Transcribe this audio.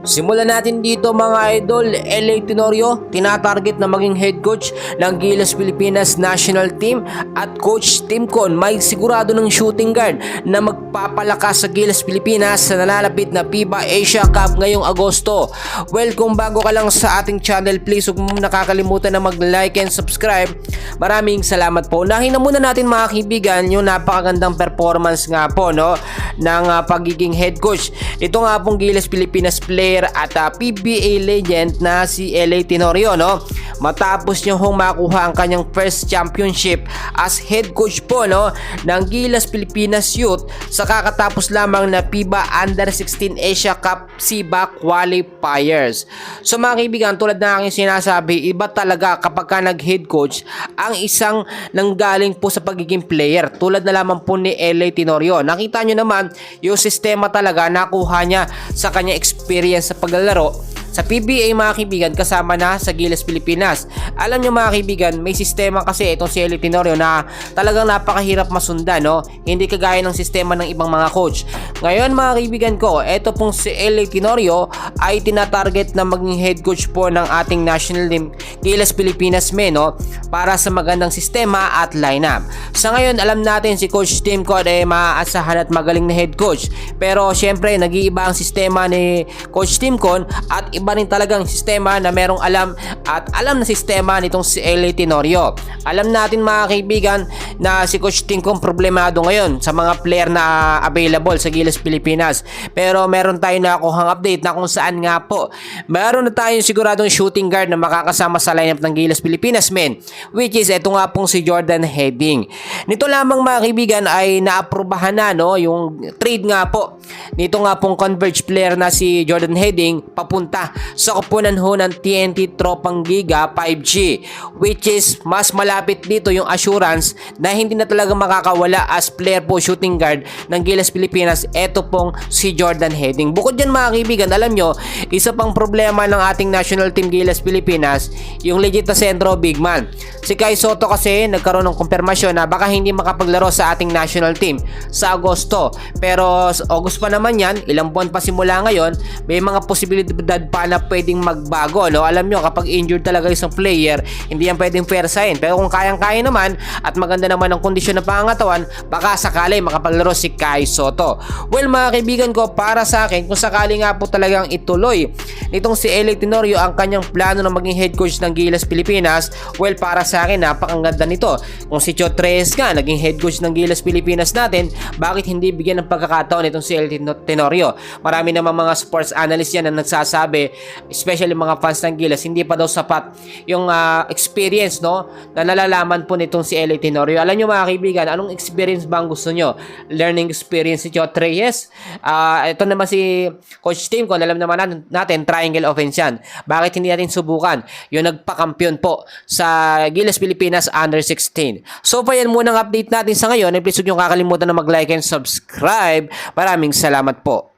Simulan natin dito mga idol. LA Tenorio tinatarget na maging head coach ng Gilas Pilipinas National Team at Coach Tim Con may sigurado ng shooting guard na magpapalakas sa Gilas Pilipinas sa nalalapit na FIBA Asia Cup ngayong Agosto. Well, kung bago ka lang sa ating channel, please huwag mo nakakalimutan na mag-like and subscribe. Maraming salamat po. Unahin na muna natin mga kaibigan yung napakagandang performance nga po ng pagiging head coach. Ito nga pong Gilas Pilipinas player at PBA legend na si LA Tenorio matapos niya makuha ang kanyang first championship as head coach po ng Gilas Pilipinas Youth sa kakatapos lamang na FIBA Under-16 Asia Cup SIBA qualifiers. So mga kaibigan, tulad na aking sinasabi, iba talaga kapag ka nag-head coach ang isang nanggaling po sa pagiging player tulad na lamang po ni LA Tenorio. Nakita nyo naman yung sistema talaga nakuha niya sa kanya experience sa paglalaro sa PBA mga kaibigan kasama na sa Gilas Pilipinas. Alam nyo mga kaibigan, may sistema kasi itong si LA Tenorio na talagang napakahirap masundan hindi kagaya ng sistema ng ibang mga coach. Ngayon mga kaibigan ko, ito pong si LA Tenorio ay tinatarget na maging head coach po ng ating national team Gilas Pilipinas men para sa magandang sistema at lineup. Sa ngayon alam natin si Coach Tim Con ay maaasahan at magaling na head coach, pero syempre nag-iiba ang sistema ni Coach Tim Con at iba rin talagang sistema na merong alam na sistema nitong si LA Tenorio. Alam natin mga kaibigan na si Coach Tim Con problemado ngayon sa mga player na available sa Gilas Pilipinas, pero meron tayo nakuhang update na kung saan nga po meron na tayong siguradong shooting guard na makakasama sa lineup ng Gilas Pilipinas men, which is ito nga pong si Jordan Heading. Nito lamang mga kaibigan ay naaprubahan na yung trade nga po nito nga pong Converge player na si Jordan Heading papunta sa kupunan ng TNT Tropang Giga 5G, which is mas malapit dito yung assurance na hindi na talaga makakawala as player po shooting guard ng Gilas Pilipinas, eto pong si Jordan Heading. Bukod dyan mga kaibigan, alam nyo, isa pang problema ng ating national team Gilas Pilipinas, yung legit na sentro big man. Si Kai Soto kasi nagkaroon ng kumpirmasyon na baka hindi makapaglaro sa ating national team sa Agosto, pero August pa naman yan, ilang buwan pa simula ngayon, may mga posibilidad pa na pwedeng magbago. Alam nyo, kapag injured talaga isang player, hindi yan pwedeng fair sign, pero kung kayang-kaya naman at maganda naman ang kondisyon ng pangangatawan, baka sakali makapaglaro si Kai Soto. Well mga kaibigan ko, para sa akin, kung sakali nga po talagang ituloy nitong si LA Tenorio ang kanyang plano na maging head coach ng Gilas Pilipinas, well para sa akin napakaganda nito. Kung si Chot Reyes nga naging head coach ng Gilas Pilipinas natin, bakit hindi bigyan ng pagkakataon itong si LA Tenorio? Marami namang mga sports analyst yan na nagsasabi, especially mga fans ng Gilas, hindi pa daw sapat yung experience na nalalaman po nitong si LA Tenorio. Alam nyo mga kaibigan, anong experience ba ang gusto nyo? Learning experience si Chot Reyes? Ito naman si Coach Tim Con, alam naman natin triangle offense yan. Bakit hindi natin subukan yung nagpa-kampiyon po sa Gilas Pilipinas Under-16? So pa yan muna ang update natin sa ngayon. Please huwag nyo kakalimutan na mag-like and subscribe. Maraming salamat po.